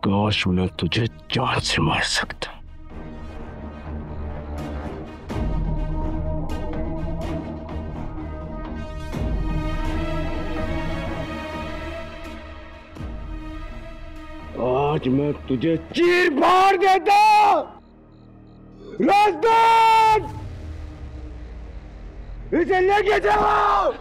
काश मैं तुझे जान से मार सकता। आज मैं तुझे चीर फाड़ देता। राजदान, इसे लेके जाओ।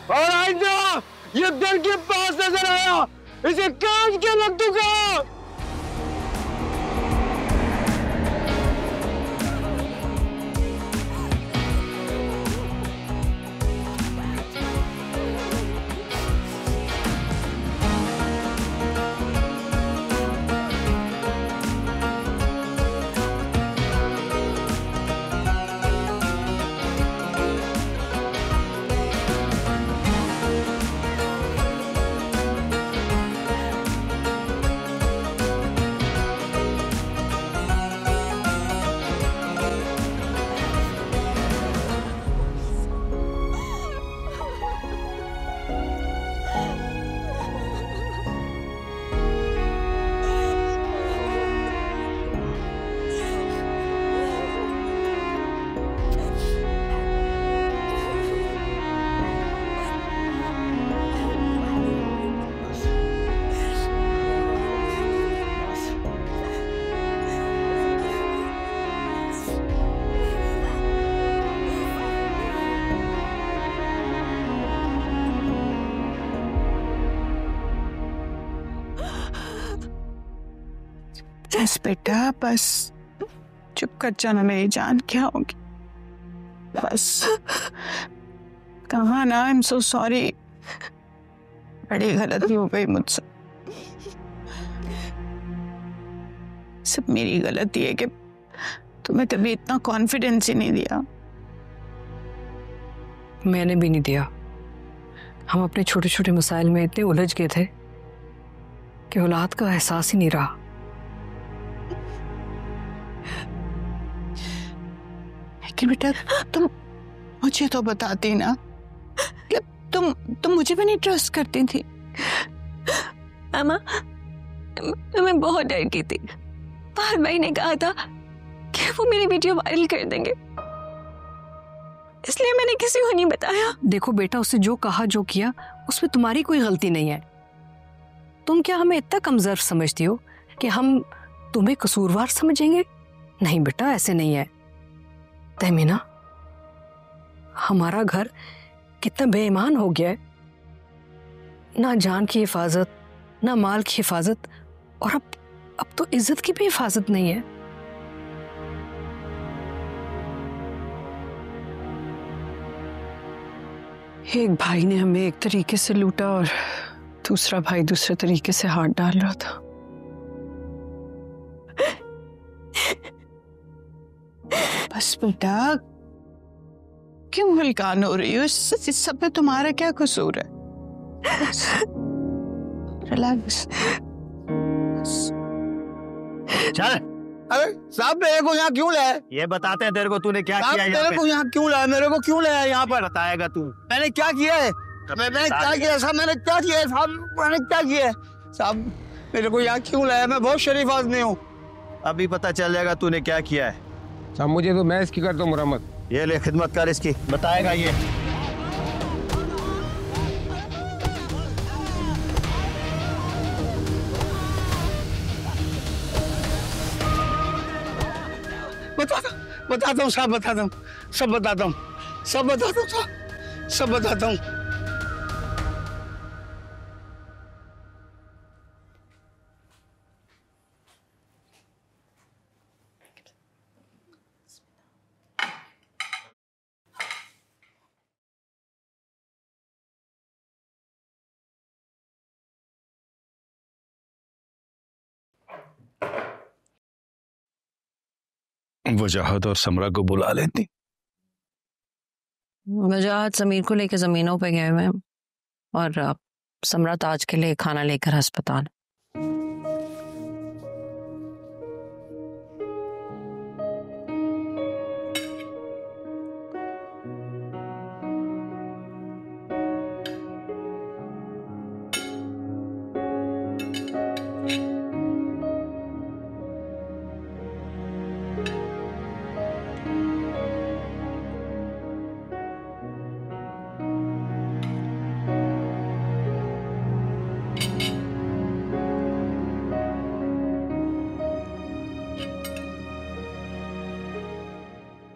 और आइंदा ये दर के पास नजर आया, इसे काट के रख दूंगा। बस बेटा बस, चुप कर जाना मेरी जान, क्या होगी बस। कहा ना, आई एम सो सॉरी, बड़ी गलती हो गई मुझसे। सब मेरी गलती है कि तुम्हें कभी इतना कॉन्फिडेंस ही नहीं दिया। मैंने भी नहीं दिया। हम अपने छोटे छोटे मसाइल में इतने उलझ गए थे कि औलाद का एहसास ही नहीं रहा। लेकिन बेटा तुम मुझे तो बताती ना, तुम मुझे भी नहीं ट्रस्ट करती थी। मामा, मैं बहुत डर गई थी। फहद भाई ने कहा था कि वो मेरी वीडियो वायरल कर देंगे, इसलिए मैंने किसी को नहीं बताया। देखो बेटा, उससे जो कहा जो किया उसमें तुम्हारी कोई गलती नहीं है। तुम क्या हमें इतना कमजोर समझती हो कि हम तुम्हें कसूरवार समझेंगे? नहीं बेटा, ऐसे नहीं है। तहमीना, हमारा घर कितना बेईमान हो गया है, ना जान की हिफाजत, ना माल की हिफाजत, और अब तो इज्जत की भी हिफाजत नहीं है। एक भाई ने हमें एक तरीके से लूटा और दूसरा भाई दूसरे तरीके से हाथ डाल रहा था। बस बेटा, क्यों हल्कान हो रही हो? इस सब में तुम्हारा क्या कसूर है? रिलैक्स। चल। अरे साहब, मेरे को यहाँ क्यों लाया? ये बताते हैं तेरे को तूने क्या किया यहाँ मेरे पे? को यहाँ क्यों लाया? मेरे को क्यों लाया यहाँ पर? बताएगा तू। मैंने क्या किया है? मैंने क्या किया साहब? मैंने क्या किया है साहब? मैंने क्या किया है साहब? मेरे को यहाँ क्यों लाया? मैं बहुत शरीफ आदमी हूँ। अभी पता चल जाएगा तूने क्या किया है। साहब मुझे तो मैं इसकी कर दो मुरम्मत। ये ले खिदमत कर इसकी, बताएगा ये। बताता हूँ साहब, बताता हूँ, सब बताता हूँ, सब बताता हूँ साहब, सब बताता हूँ। वजाहत और समरा को बुला लेती। वजाहत समीर को लेकर जमीनों पे गए हुए हैं और समरा ताज के लिए खाना लेकर अस्पताल।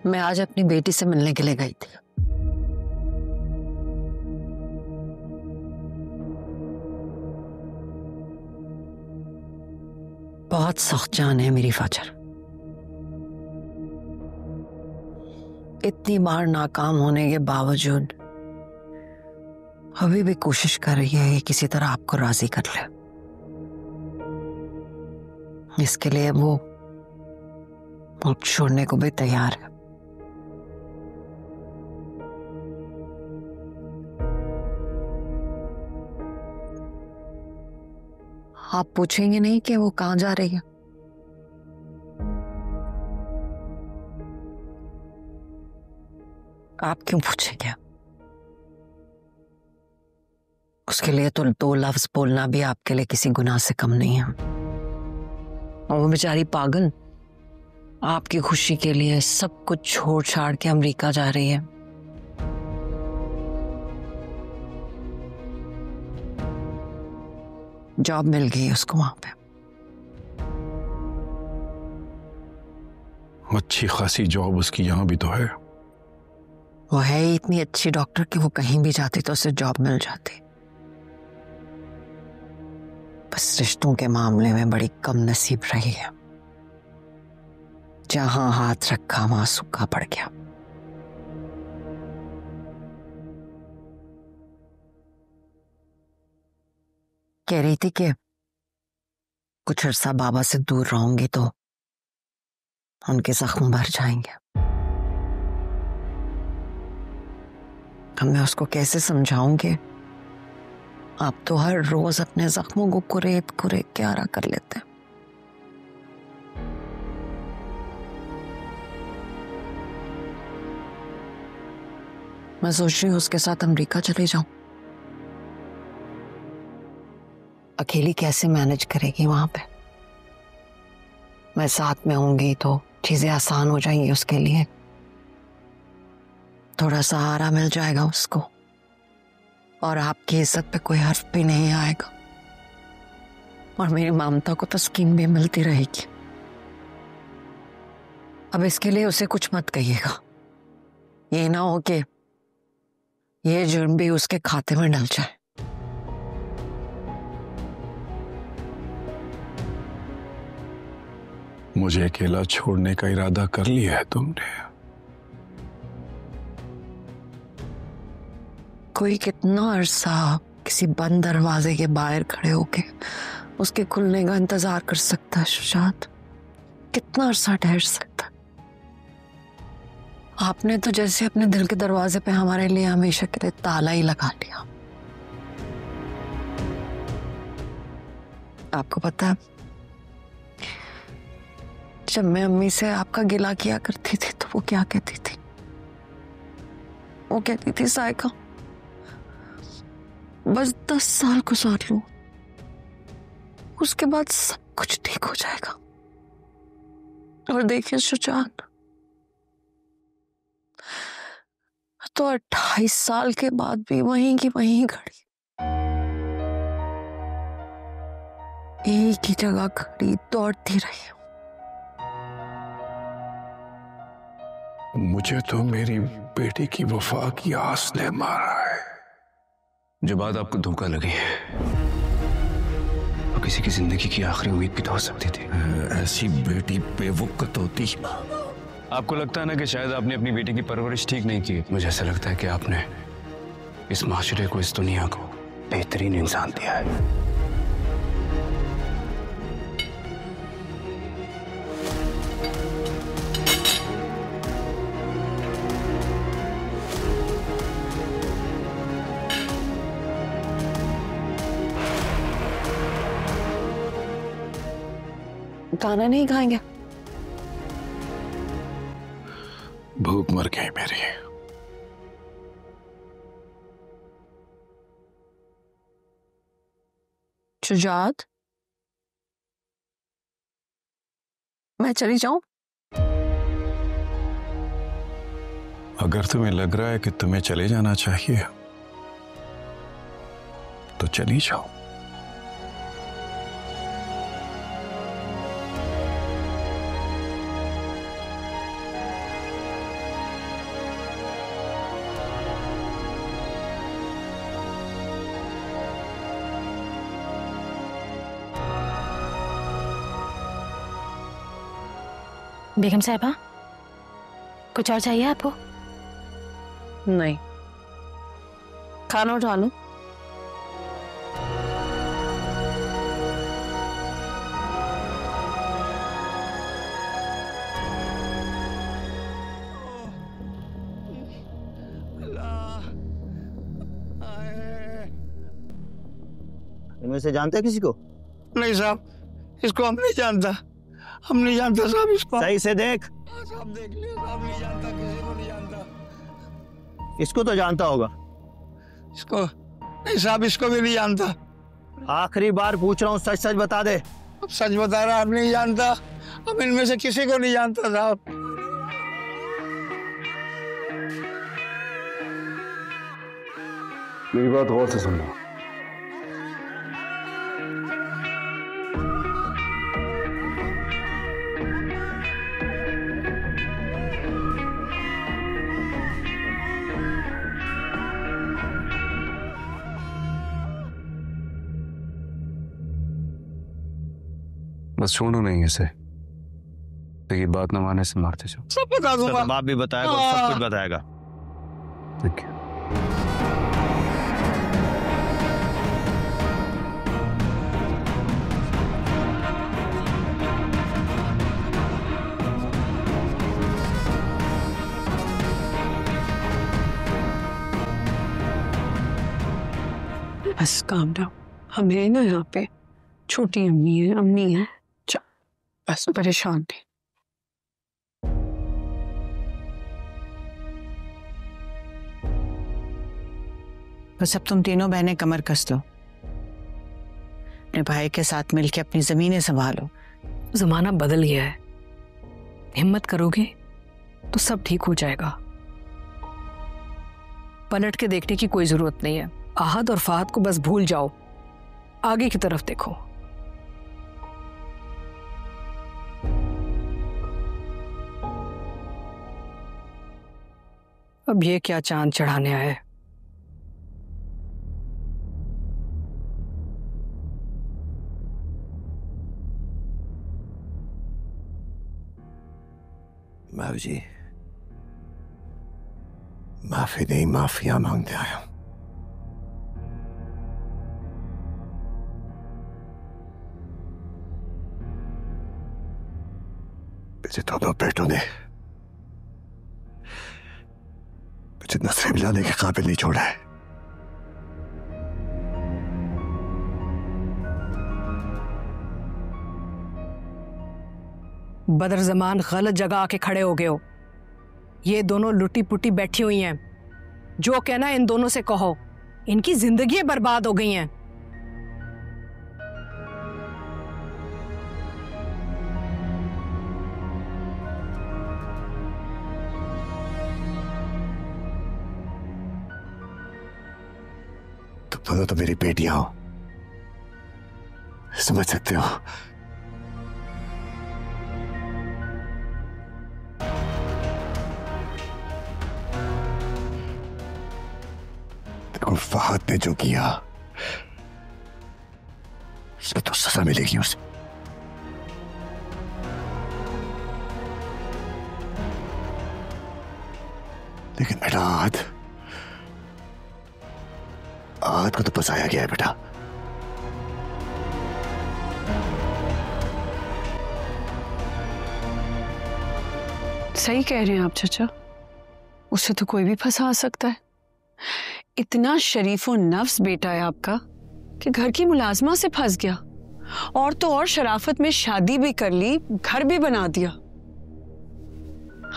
मैं आज अपनी बेटी से मिलने के लिए गई थी। बहुत सख्त जान है मेरी फाजर। इतनी बार नाकाम होने के बावजूद अभी भी कोशिश कर रही है कि किसी तरह आपको राजी कर ले। इसके लिए वो मुल्क छोड़ने को भी तैयार है। आप पूछेंगे नहीं कि वो कहां जा रही है? आप क्यों पूछेंगे? उसके लिए तो 2 लफ्ज बोलना भी आपके लिए किसी गुनाह से कम नहीं है। और वो बेचारी पागल आपकी खुशी के लिए सब कुछ छोड़ छाड़ के अमेरिका जा रही है। जॉब मिल गई उसको वहां पे। अच्छी खासी जॉब उसकी यहां भी तो है। वो है ही इतनी अच्छी डॉक्टर कि वो कहीं भी जाती तो उसे जॉब मिल जाती। बस रिश्तों के मामले में बड़ी कम नसीब रही है। जहां हाथ रखा वहां सूखा पड़ गया। कह रही थी कि कुछ अरसा बाबा से दूर रहूंगी तो उनके जख्म भर जाएंगे। अब मैं उसको कैसे समझाऊंगी? आप तो हर रोज अपने जख्मों को कुरेद कुरेद के आरा कर लेते हैं। मैं सोच रही हूँ उसके साथ अमेरिका चले जाऊं। अकेली कैसे मैनेज करेगी वहां पे? मैं साथ में होंगी तो चीजें आसान हो जाएंगी उसके लिए। थोड़ा सहारा मिल जाएगा उसको और आपकी इज्जत पे कोई हर्फ भी नहीं आएगा और मेरी ममता को तस्कीन भी मिलती रहेगी। अब इसके लिए उसे कुछ मत कहिएगा। ये ना हो कि ये जुर्म भी उसके खाते में डल जाए। मुझे अकेला छोड़ने का इरादा कर लिया है तुमने? कोई कितना अरसा किसी बंद दरवाजे के बाहर खड़े होके उसके खुलने का इंतजार कर सकता है शुजात? कितना अरसा ठहर सकता है? आपने तो जैसे अपने दिल के दरवाजे पे हमारे लिए हमेशा के लिए ताला ही लगा लिया। आपको पता है, जब मैं अम्मी से आपका गिला किया करती थी तो वो क्या कहती थी? वो कहती थी सायका बस 10 साल गुजार लो, उसके बाद सब कुछ ठीक हो जाएगा। और देखिए शुजात, तो 28 साल के बाद भी वहीं की वहीं खड़ी, एक ही जगह खड़ी दौड़ती रही। मुझे तो मेरी बेटी की वफा की आस ने मारा है। जो बात आपको धोखा लगी है वो किसी की जिंदगी की आखिरी उम्मीद भी तो हो सकती थी। ऐसी बेटी बेवकूफ होती। आपको लगता है ना कि शायद आपने अपनी बेटी की परवरिश ठीक नहीं की। मुझे ऐसा लगता है कि आपने इस माशरे को, इस दुनिया को बेहतरीन इंसान दिया है। खाना नहीं खाएंगे? भूख मर गई मेरी। शुजात, मैं चली जाऊं? अगर तुम्हें लग रहा है कि तुम्हें चले जाना चाहिए तो चली जाओ। बेगम साहिबा, कुछ और चाहिए आपको? नहीं। खाना उठा लूं? इनमें से जानते हैं किसी को? नहीं साहब, इसको हम नहीं जानता। हम नहीं जानते साहब इसको। सही से देख। साहब देख लिया साहब, नहीं जानता, किसी को नहीं जानता। इसको तो जानता होगा। इसको नहीं साहब, इसको भी नहीं जानता। आखिरी बार पूछ रहा हूँ, सच सच बता दे। अब सच बता रहा, अब नहीं जानता। अब इनमें से किसी को नहीं जानता साहब। मेरी बात गौर से सुनना। बस छोड़ो नहीं इसे, लेकिन बात न मानने से मारते जाओ। सब बता दूंगा। बाप भी बताएगा, सब कुछ बताएगा। ठीक है। बस काम डाउन। हमें ना यहाँ पे छोटी अम्मी है, अम्मी है, बस परेशान नहीं। बस अब तुम तीनों बहनें कमर कस लो, अपने भाई के साथ मिलके अपनी जमीनें संभालो। जमाना बदल गया है, हिम्मत करोगे तो सब ठीक हो जाएगा। पलट के देखने की कोई जरूरत नहीं है। आहद और फहद को बस भूल जाओ, आगे की तरफ देखो। अब ये क्या चांद चढ़ाने आए। मावी जी, माफी नहीं, माफिया मांगने आया हूं। मेरे दोनों बेटों ने मुझे नजरें मिलाने के काबिल नहीं छोड़ा है। बदर जमान गलत जगह आके खड़े हो गए हो। ये दोनों लुटी पुटी बैठी हुई हैं। जो कहना इन दोनों से कहो, इनकी जिंदगी बर्बाद हो गई हैं। तुम दोनों तो मेरी बेटियां हो, समझ सकते हो। देखो, फहद ने जो किया उसको तो सजा मिलेगी उसे। लेकिन बेटा, आहद को तो फंसाया गया है बेटा। सही कह रहे हैं आप चाचा, उसे तो कोई भी फंसा सकता है। इतना शरीफो नफ्स बेटा है आपका कि घर की मुलाजमा से फंस गया, और तो और शराफत में शादी भी कर ली, घर भी बना दिया।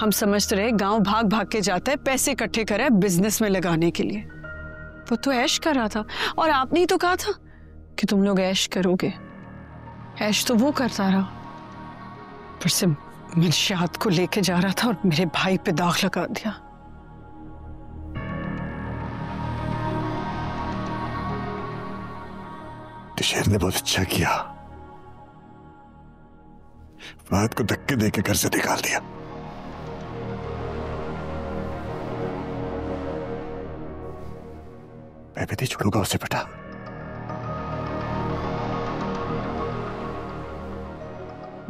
हम समझते रहे गांव भाग भाग के जाता है, पैसे इकट्ठे करे बिजनेस में लगाने के लिए। वो तो ऐश कर रहा था, और आपने ही तो कहा था कि तुम लोग ऐश करोगे। ऐश तो वो करता रहा, फिर से मिलशात को लेके जा रहा था और मेरे भाई पे दाग लगा दिया। शेर ने बहुत अच्छा किया, फहद को धक्के देके घर से निकाल दिया। मैं भी नहीं छोड़ूंगा उसे बेटा।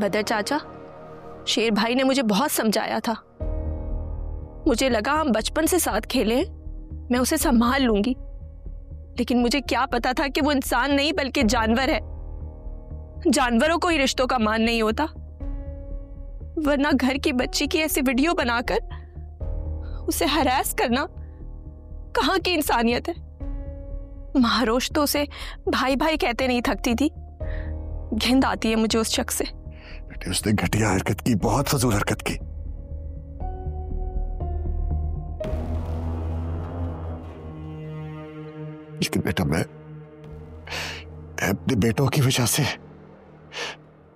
बदर चाचा, शेर भाई ने मुझे बहुत समझाया था। मुझे लगा हम बचपन से साथ खेले, मैं उसे संभाल लूंगी, लेकिन मुझे क्या पता था कि वो इंसान नहीं बल्कि जानवर है। जानवरों को ही रिश्तों का मान नहीं होता, वरना घर की बच्ची की ऐसी वीडियो बनाकर उसे हरास करना कहाँ की इंसानियत है। महारोश तो उसे भाई भाई कहते नहीं थकती थी। घिंद आती है मुझे उस शख्स से। बेटे उसने घटिया हरकत की, बहुत फजूल हरकत की। लेकिन बेटा मैं अपने बेटों की वजह से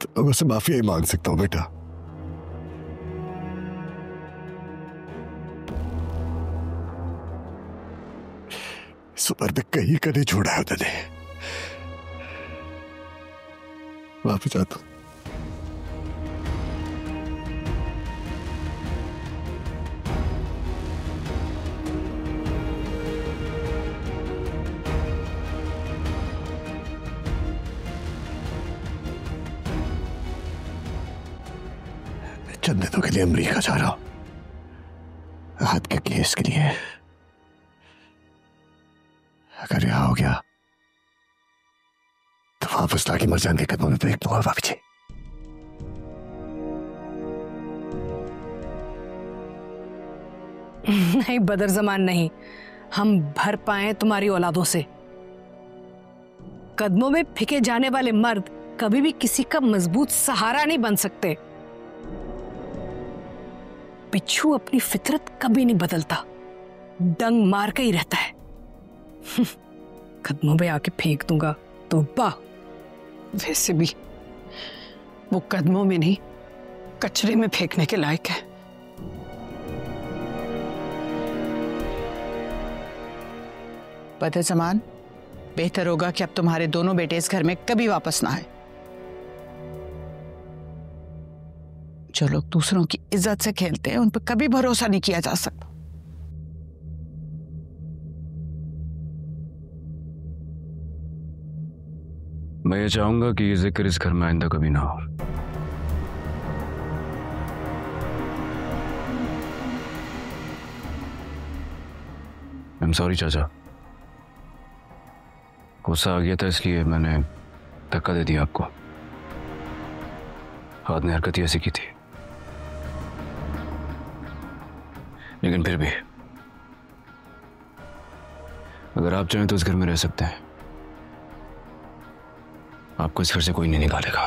तो लोगों से माफी ही मांग सकता हूं बेटा। इस उम्र में कहीं का नहीं छोड़ा है उन्होंने। माफी चाहता हूं। चंद दिनों के लिए अमेरिका जा रहा हूं, हाथ के केस के लिए। अगर यहां हो गया तो वापस लाके मर जाने के कदमों में फेंक दूंगा भाभी जी। नहीं बदर जमान नहीं, हम भर पाए तुम्हारी औलादों से। कदमों में फेंके जाने वाले मर्द कभी भी किसी का मजबूत सहारा नहीं बन सकते। बिच्छू अपनी फितरत कभी नहीं बदलता, डंग मार के ही रहता है। कदमों में आके फेंक दूंगा तो वाह। वैसे भी वो कदमों में नहीं, कचरे में फेंकने के लायक है। बदर ज़मान, बेहतर होगा कि अब तुम्हारे दोनों बेटे इस घर में कभी वापस ना आए। जो लोग दूसरों की इज्जत से खेलते हैं उन पर कभी भरोसा नहीं किया जा सकता। मैं ये चाहूंगा कि ये जिक्र इस घर में आइंदा कभी ना हो। I'm sorry चाचा, गुस्सा आ गया था इसलिए मैंने धक्का दे दिया आपको। हाथ ने हरकत ही ऐसी की थी, लेकिन फिर भी अगर आप चाहें तो इस घर में रह सकते हैं। आपको इस घर से कोई नहीं निकालेगा।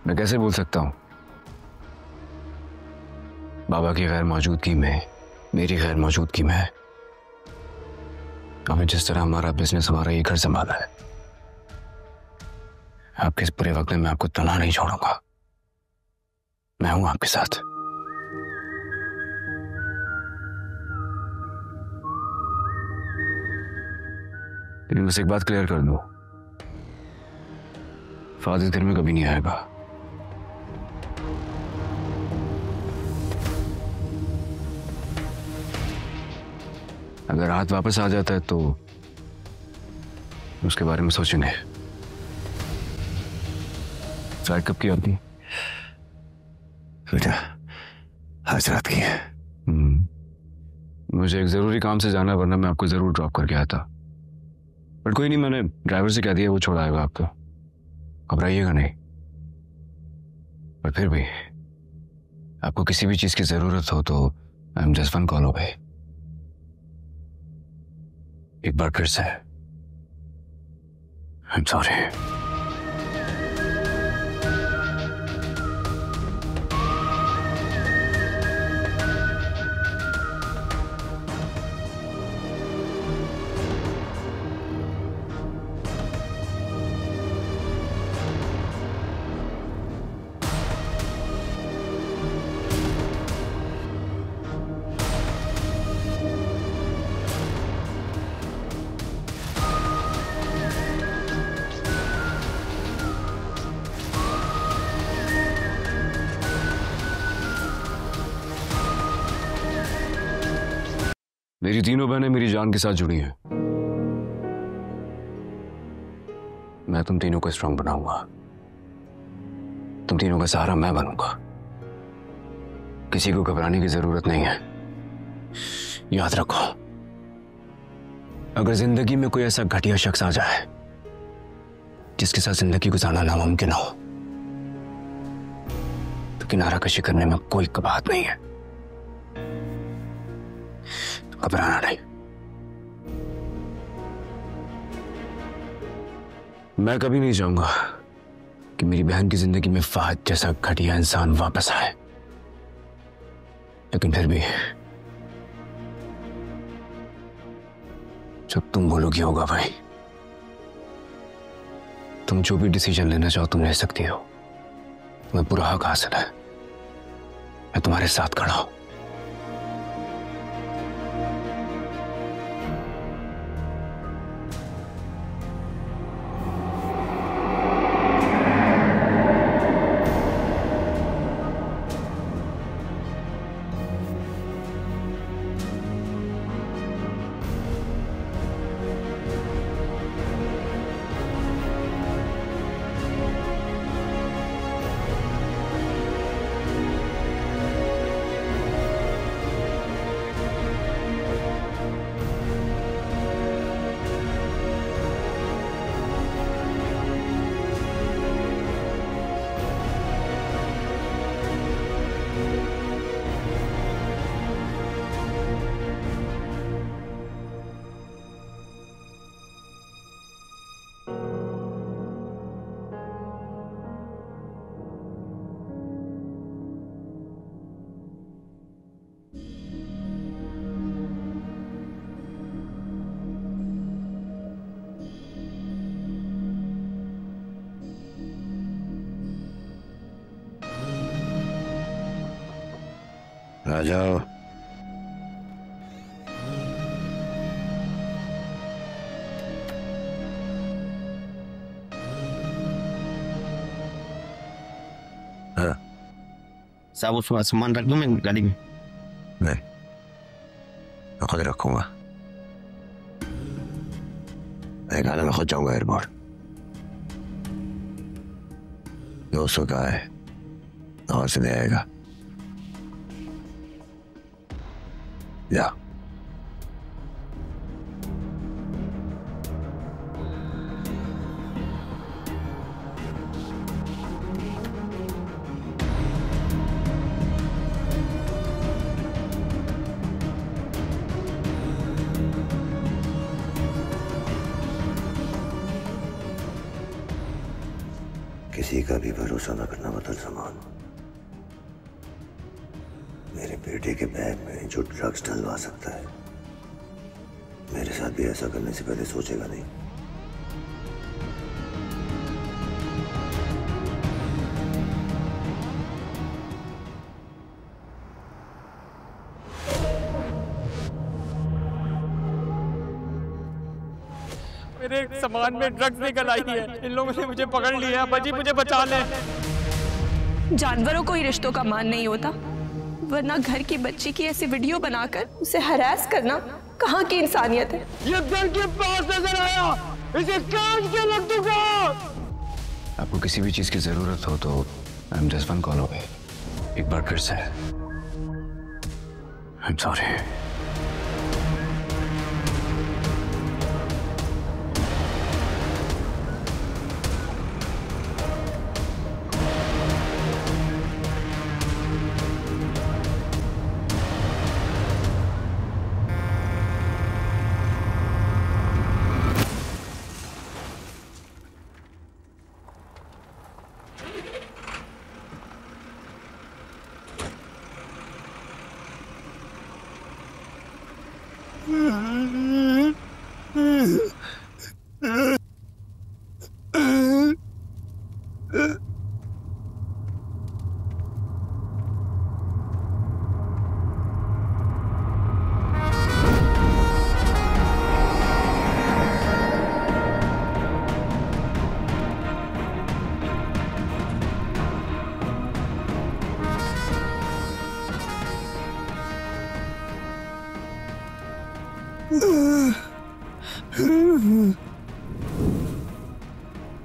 मैं कैसे बोल सकता हूं, बाबा की गैर मौजूदगी में, मेरी गैर मौजूदगी में हमें जिस तरह हमारा बिजनेस, हमारा ये घर संभाला है, आपके इस बुरे वक्त में मैं आपको तनहा नहीं छोड़ूंगा। मैं हूं आपके साथ। लेकिन बस एक बात क्लियर कर दो, फादर घर में कभी नहीं आएगा। अगर हाथ वापस आ जाता है तो उसके बारे में सोचेंगे। फ्लाइट कब की आपकी? बेटा आज रात की है। मुझे एक जरूरी काम से जाना, वरना मैं आपको जरूर ड्रॉप करके आया था। बट कोई नहीं, मैंने ड्राइवर से कह दिया, वो छोड़ाएगा आपको, घबराइएगा नहीं। पर फिर भी आपको किसी भी चीज की जरूरत हो तो I am just one call away. एक बार फिर से आई एम सॉरी। मेरी तीनों बहनें मेरी जान के साथ जुड़ी हैं। मैं तुम तीनों को स्ट्रांग बनाऊंगा। तुम तीनों का सहारा मैं बनूंगा। किसी को घबराने की जरूरत नहीं है। याद रखो, अगर जिंदगी में कोई ऐसा घटिया शख्स आ जाए जिसके साथ जिंदगी गुजारना नामुमकिन हो, तो किनारा कशी करने में कोई कबाहत नहीं है। तो घबराना नहीं। मैं कभी नहीं चाहूंगा कि मेरी बहन की जिंदगी में फहद जैसा घटिया इंसान वापस आए, लेकिन फिर भी जो तुम बोलोगी होगा भाई। तुम जो भी डिसीजन लेना चाहो तुम ले सकती हो। तुम्हें पूरा हक हासिल है। मैं तुम्हारे साथ खड़ा हूं। आ जाओ। हाँ साहब, उसमें सामान रख दूं मैं गाड़ी में? नहीं, मैं खुद रखूंगा। मैं खाना मैं खुद जाऊंगा एयरपोर्ट। दोस्तों का है और से नहीं आएगा। या किसी का भी भरोसा न करना बदल समान। मेरे बेटे के बैग में जो ड्रग्स डलवा सकता है, मेरे साथ भी ऐसा करने से पहले सोचेगा नहीं। मेरे सामान में ड्रग्स निकल आई है। इन लोगों ने मुझे पकड़ लिया। बजी मुझे बचा ले। जानवरों को ही रिश्तों का मान नहीं होता, वरना घर की बच्ची की ऐसी वीडियो बनाकर उसे हरास करना कहाँ की इंसानियत है। ये घर के पास नजर आया, इसे काट के रख दूंगा। आपको किसी भी चीज की जरूरत हो तो I am just one call away. एक बार फिर से आई एम सॉरी।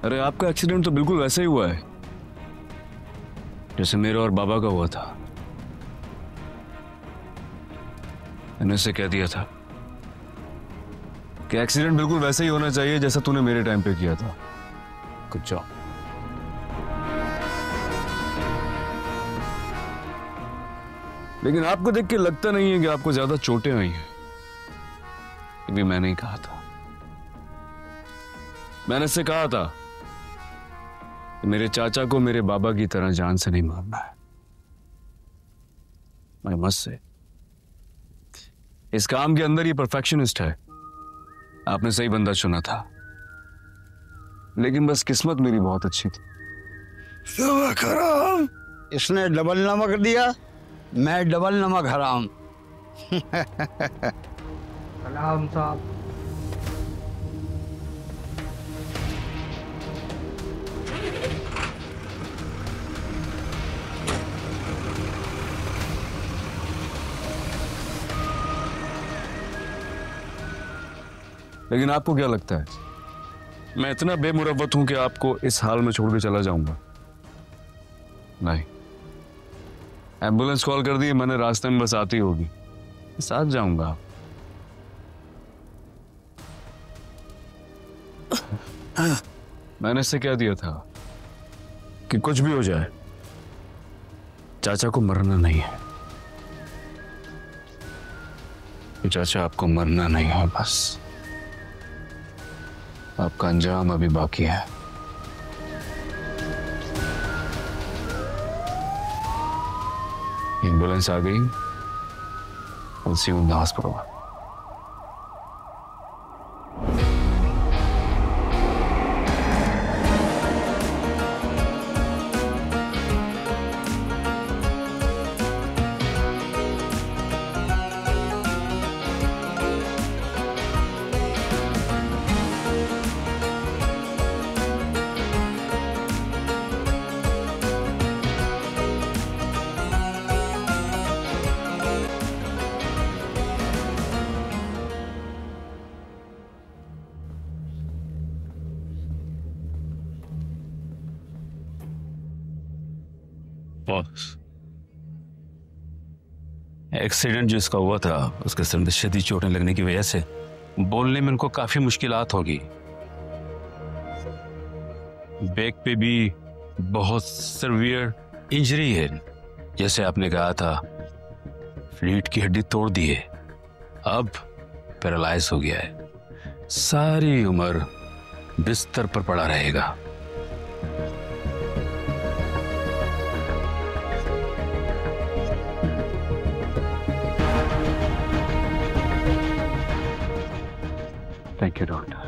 अरे आपका एक्सीडेंट तो बिल्कुल वैसा ही हुआ है। जैसे मेरा और बाबा का हुआ था। मैंने उसे कह दिया था कि एक्सीडेंट बिल्कुल वैसा ही होना चाहिए जैसा तूने मेरे टाइम पे किया था। कुछ जाओ। लेकिन आपको देख के लगता नहीं है कि आपको ज्यादा चोटें आई हैं। ये भी मैंने ही कहा था। मैंने इससे कहा था कि मेरे चाचा को मेरे बाबा की तरह जान से नहीं मारना है। मैं मस्त से इस काम के अंदर ही परफेक्शनिस्ट है। आपने सही बंदा चुना था, लेकिन बस किस्मत मेरी बहुत अच्छी थी। हराम, इसने डबल नमक दिया, मैं डबल नमक हराम। सलाम साहब। लेकिन आपको क्या लगता है मैं इतना बेमुरव्वत हूं कि आपको इस हाल में छोड़ के चला जाऊंगा? नहीं। एम्बुलेंस कॉल कर दी मैंने, रास्ते में बस आती होगी, साथ जाऊंगा। मैंने इससे कह दिया था कि कुछ भी हो जाए चाचा को मरना नहीं है। चाचा आपको मरना नहीं है, बस आपका अंजाम अभी बाकी है। एम्बुलेंस आ गई, we'll see you in the hospital. Accident जिसका हुआ था उसके सर में शदीद चोटें लगने की वजह से बोलने में उनको काफी मुश्किलात होगी। बैक पे भी बहुत सीवियर इंजरी है, जैसे आपने कहा था रीढ़ की हड्डी तोड़ दी है, अब पैरालाइज हो गया है, सारी उम्र बिस्तर पर पड़ा रहेगा। Thank you, doctor.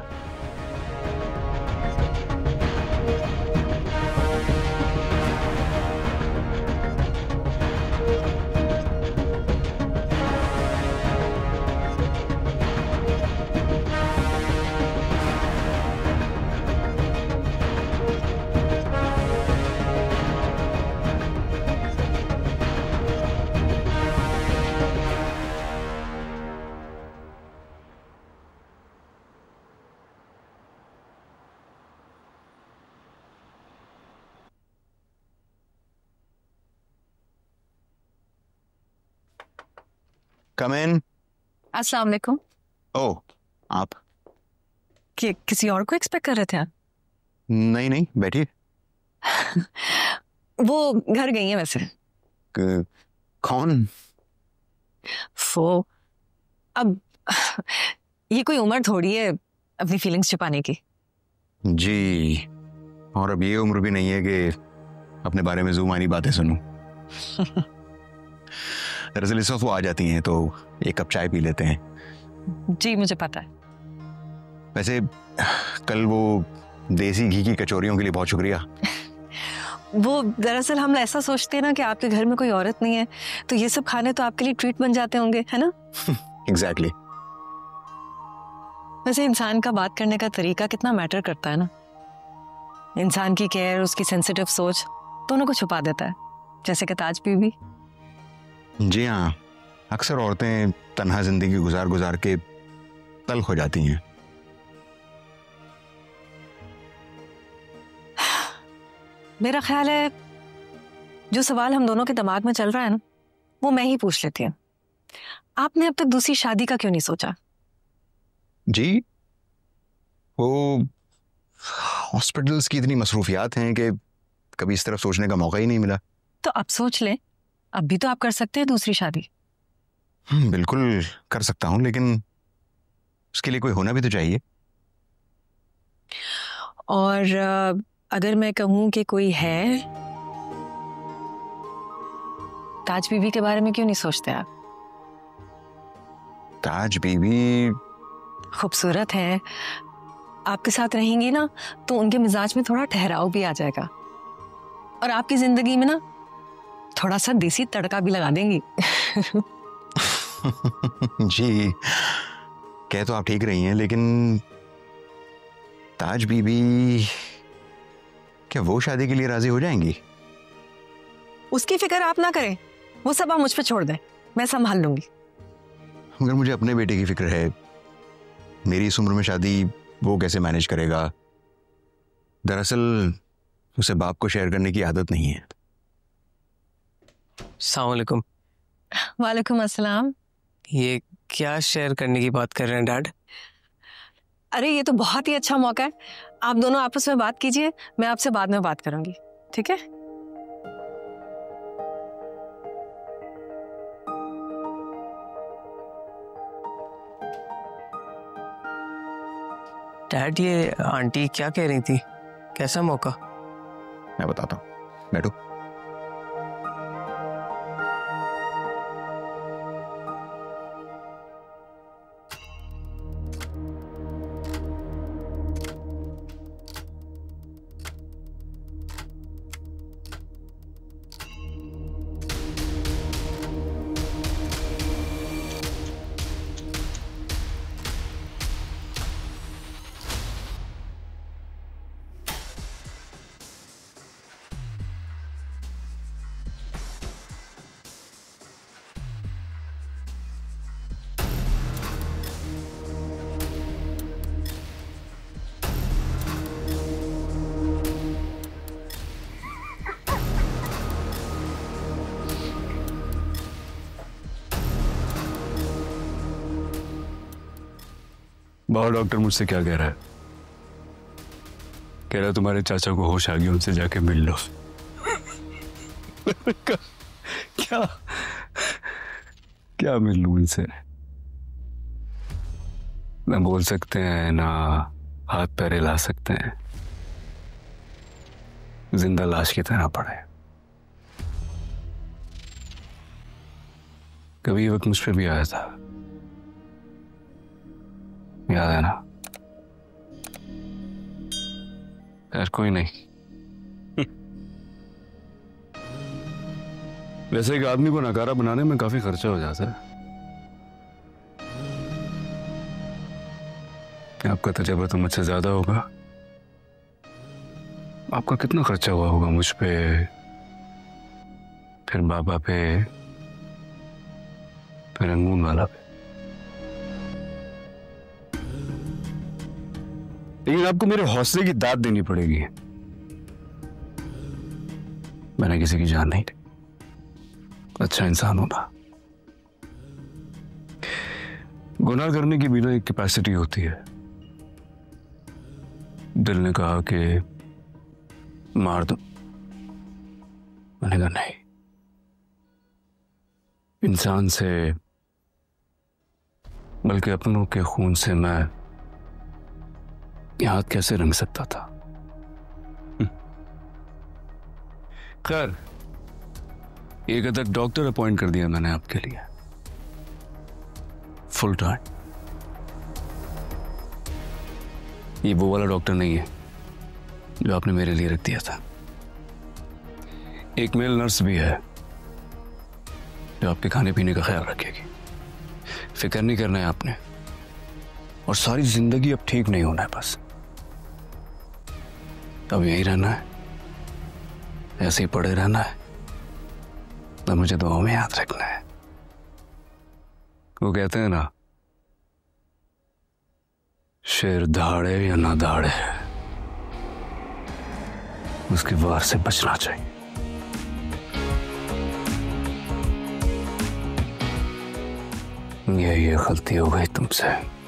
कम इन। अस्सलाम वालेकुम। ओह, आप किसी और को एक्सपेक्ट कर रहे थे आप? नहीं नहीं, बैठिए। वो घर गई है वैसे। कौन? वो अब ये कोई उम्र थोड़ी है अपनी फीलिंग्स छिपाने की। जी, और अब ये उम्र भी नहीं है कि अपने बारे में जुबानी बातें सुनूं। दरअसल इस वक्त वो आ जाती हैं तो एक कप चाय पी लेते हैं। जी मुझे पता है। वैसे कल वो देसी घी की कचौरियों के लिए बहुत शुक्रिया। वो दरअसल हम ऐसा सोचते हैं ना कि आपके घर में कोई औरत नहीं है तो ये सब खाने तो आपके लिए ट्रीट बन जाते होंगे, है ना? एग्जैक्टली। वैसे इंसान का बात करने का तरीका कितना मैटर करता है ना। इंसान की केयर, उसकी सेंसिटिव सोच दोनों को छुपा देता है, जैसे कि ताज बीबी। जी हाँ, अक्सर औरतें तन्हा जिंदगी गुजार गुजार के तल्ख हो जाती हैं। मेरा ख्याल है जो सवाल हम दोनों के दिमाग में चल रहा है ना, वो मैं ही पूछ लेती हूँ। आपने अब तक दूसरी शादी का क्यों नहीं सोचा? जी, वो हॉस्पिटल्स की इतनी मसरूफियात हैं कि कभी इस तरफ सोचने का मौका ही नहीं मिला। तो अब सोच ले, अब भी तो आप कर सकते हैं दूसरी शादी। बिल्कुल कर सकता हूँ, लेकिन उसके लिए कोई होना भी तो चाहिए। और अगर मैं कहूँ कि कोई है, ताज बीबी के बारे में क्यों नहीं सोचते आप? ताज बीबी खूबसूरत है, आपके साथ रहेंगी ना तो उनके मिजाज में थोड़ा ठहराव भी आ जाएगा, और आपकी जिंदगी में ना थोड़ा सा देसी तड़का भी लगा देंगी। जी, कह तो आप ठीक रही हैं, लेकिन ताज बीबी क्या वो शादी के लिए राजी हो जाएंगी? उसकी फिक्र आप ना करें, वो सब आप मुझ पे छोड़ दें, मैं संभाल लूंगी। मगर मुझे अपने बेटे की फिक्र है। मेरी इस उम्र में शादी वो कैसे मैनेज करेगा? दरअसल उसे बाप को शेयर करने की आदत नहीं है। अस्सलाम वालेकुम। वालेकुम अस्सलाम। ये क्या शेयर करने की बात कर रहे हैं डैड? अरे ये तो बहुत ही अच्छा मौका है, आप दोनों आपस में बात कीजिए, मैं आपसे बाद में बात करूंगी, ठीक है? डैड, ये आंटी क्या कह रही थी? कैसा मौका? मैं बताता हूँ, बैठो। बाहर डॉक्टर मुझसे क्या कह रहा है? कह रहा है तुम्हारे चाचा को होश आ गया, उनसे जाके मिल लो। क्या क्या मिल लूं उनसे? ना बोल सकते हैं, ना हाथ पैर हिला सकते हैं, जिंदा लाश की तरह पड़े। कभी ये वक्त मुझ पे भी आया था, याद है ना? यार कोई नहीं। वैसे एक आदमी को नकारा बनाने में काफी खर्चा हो जाता है। आपका तजुर्बा तो मुझसे ज्यादा होगा। आपका कितना खर्चा हुआ होगा मुझ पे, फिर बाबा पे, फिर रंगून वाला पे। लेकिन आपको मेरे हौसले की दाद देनी पड़ेगी। मैंने किसी की जान नहीं ली। अच्छा इंसान होना। गुनाह करने की भी ना एक कैपेसिटी होती है। दिल ने कहा कि मार दो, मैंने कहा नहीं। इंसान से, बल्कि अपनों के खून से मैं हाथ कैसे रंग सकता था? खैर, एक अदर डॉक्टर अपॉइंट कर दिया मैंने आपके लिए, फुल टाइम। ये वो वाला डॉक्टर नहीं है जो आपने मेरे लिए रख दिया था। एक मेल नर्स भी है जो आपके खाने पीने का ख्याल रखेगी। फिक्र नहीं करना है आपने, और सारी जिंदगी अब ठीक नहीं होना है। बस अब यही रहना है, ऐसे ही पड़े रहना है, तो मुझे दुआओं में याद रखना है। वो कहते हैं ना, शेर दहाड़े या ना दहाड़े, उसके वार से बचना चाहिए। ये गलती हो गई तुमसे।